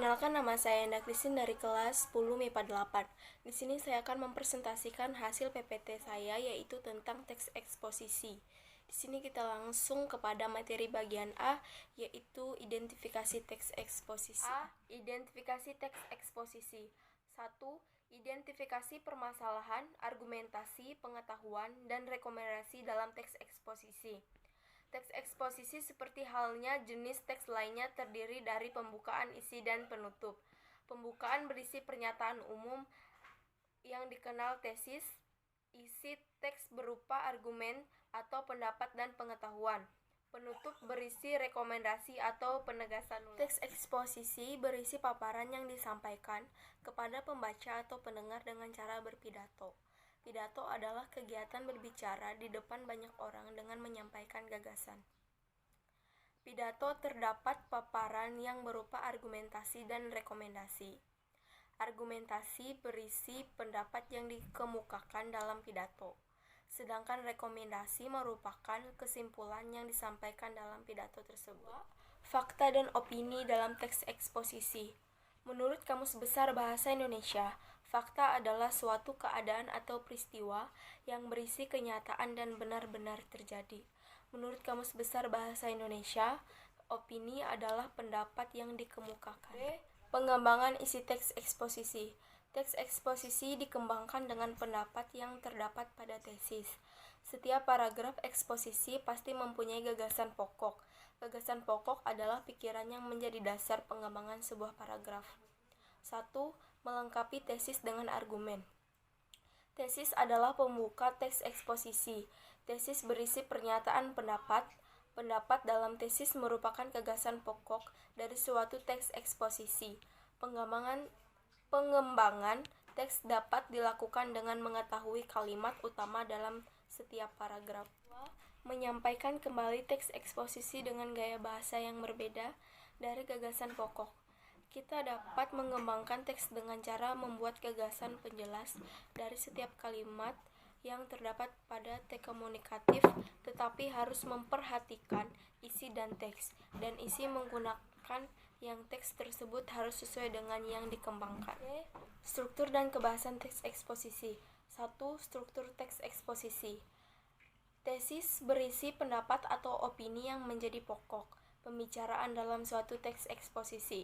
Perkenalkan, nama saya Enda Christine dari kelas 10 MIPA 8. Di sini saya akan mempresentasikan hasil PPT saya, yaitu tentang teks eksposisi. Di sini kita langsung kepada materi bagian A, yaitu identifikasi teks eksposisi. A. Identifikasi teks eksposisi. 1. Identifikasi permasalahan, argumentasi, pengetahuan, dan rekomendasi dalam teks eksposisi. Teks eksposisi seperti halnya jenis teks lainnya terdiri dari pembukaan, isi, dan penutup. Pembukaan berisi pernyataan umum yang dikenal tesis. Isi teks berupa argumen atau pendapat dan pengetahuan. Penutup berisi rekomendasi atau penegasan ulang. Teks eksposisi berisi paparan yang disampaikan kepada pembaca atau pendengar dengan cara berpidato. Pidato adalah kegiatan berbicara di depan banyak orang dengan menyampaikan gagasan. Pidato terdapat paparan yang berupa argumentasi dan rekomendasi. Argumentasi berisi pendapat yang dikemukakan dalam pidato, sedangkan rekomendasi merupakan kesimpulan yang disampaikan dalam pidato tersebut. Fakta dan opini dalam teks eksposisi. Menurut Kamus Besar Bahasa Indonesia, fakta adalah suatu keadaan atau peristiwa yang berisi kenyataan dan benar-benar terjadi. Menurut Kamus Besar Bahasa Indonesia, opini adalah pendapat yang dikemukakan. B. Pengembangan isi teks eksposisi. Teks eksposisi dikembangkan dengan pendapat yang terdapat pada tesis. Setiap paragraf eksposisi pasti mempunyai gagasan pokok. Gagasan pokok adalah pikiran yang menjadi dasar pengembangan sebuah paragraf. 1. Melengkapi tesis dengan argumen. Tesis adalah pembuka teks eksposisi. Tesis berisi pernyataan pendapat. Pendapat dalam tesis merupakan gagasan pokok dari suatu teks eksposisi. Pengembangan teks dapat dilakukan dengan mengetahui kalimat utama dalam setiap paragraf. Menyampaikan kembali teks eksposisi dengan gaya bahasa yang berbeda dari gagasan pokok. Kita dapat mengembangkan teks dengan cara membuat gagasan penjelas dari setiap kalimat yang terdapat pada teks komunikatif, tetapi harus memperhatikan isi dan teks, dan isi menggunakan yang teks tersebut harus sesuai dengan yang dikembangkan. Struktur dan kebahasan teks eksposisi. 1. Struktur teks eksposisi. Tesis berisi pendapat atau opini yang menjadi pokok pembicaraan dalam suatu teks eksposisi.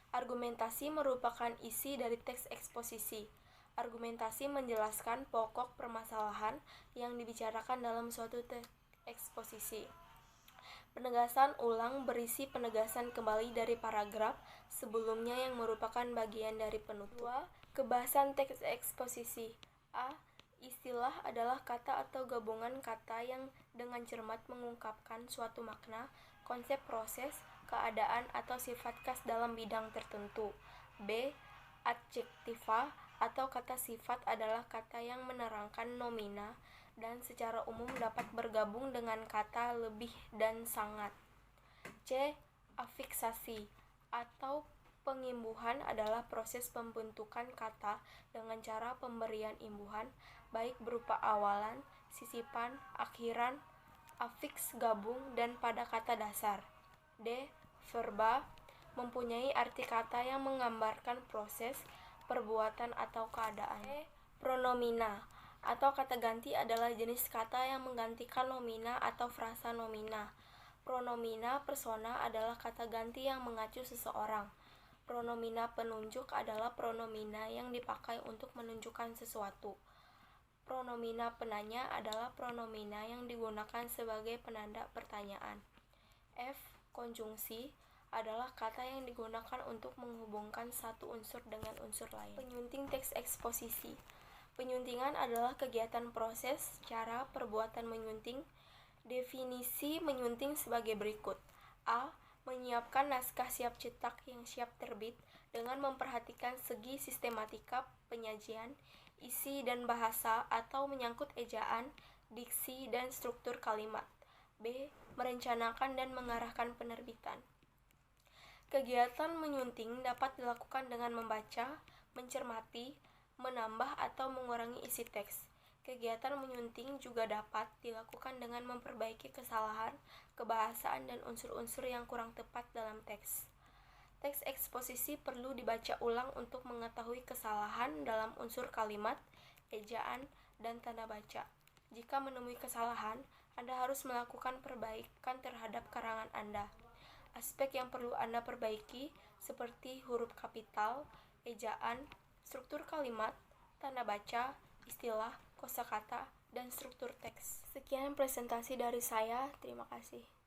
Argumentasi merupakan isi dari teks eksposisi. Argumentasi menjelaskan pokok permasalahan yang dibicarakan dalam suatu teks eksposisi. Penegasan ulang berisi penegasan kembali dari paragraf sebelumnya yang merupakan bagian dari penutup. 2. Kebahasan teks eksposisi. A. Istilah adalah kata atau gabungan kata yang dengan cermat mengungkapkan suatu makna, konsep, proses, keadaan, atau sifat khas dalam bidang tertentu. B. Adjektiva atau kata sifat adalah kata yang menerangkan nomina dan secara umum dapat bergabung dengan kata lebih dan sangat. C. Afiksasi atau pengimbuhan adalah proses pembentukan kata dengan cara pemberian imbuhan, baik berupa awalan, sisipan, akhiran, afiks gabung, dan pada kata dasar. D. Verba mempunyai arti kata yang menggambarkan proses, perbuatan, atau keadaan. E. Pronomina atau kata ganti adalah jenis kata yang menggantikan nomina atau frasa nomina. Pronomina persona adalah kata ganti yang mengacu seseorang. Pronomina penunjuk adalah pronomina yang dipakai untuk menunjukkan sesuatu. Pronomina penanya adalah pronomina yang digunakan sebagai penanda pertanyaan. F. Konjungsi adalah kata yang digunakan untuk menghubungkan satu unsur dengan unsur lain. Penyunting teks eksposisi. Penyuntingan adalah kegiatan proses, cara, perbuatan menyunting. Definisi menyunting sebagai berikut. A. Menyiapkan naskah siap cetak yang siap terbit dengan memperhatikan segi sistematika penyajian, isi dan bahasa atau menyangkut ejaan, diksi, dan struktur kalimat. B. Merencanakan dan mengarahkan penerbitan. Kegiatan menyunting dapat dilakukan dengan membaca, mencermati, menambah atau mengurangi isi teks. Kegiatan menyunting juga dapat dilakukan dengan memperbaiki kesalahan, kebahasaan, dan unsur-unsur yang kurang tepat dalam teks. Teks eksposisi perlu dibaca ulang untuk mengetahui kesalahan dalam unsur kalimat, ejaan, dan tanda baca. Jika menemui kesalahan, Anda harus melakukan perbaikan terhadap karangan Anda. Aspek yang perlu Anda perbaiki seperti huruf kapital, ejaan, struktur kalimat, tanda baca, istilah, kosakata, dan struktur teks. Sekian presentasi dari saya. Terima kasih.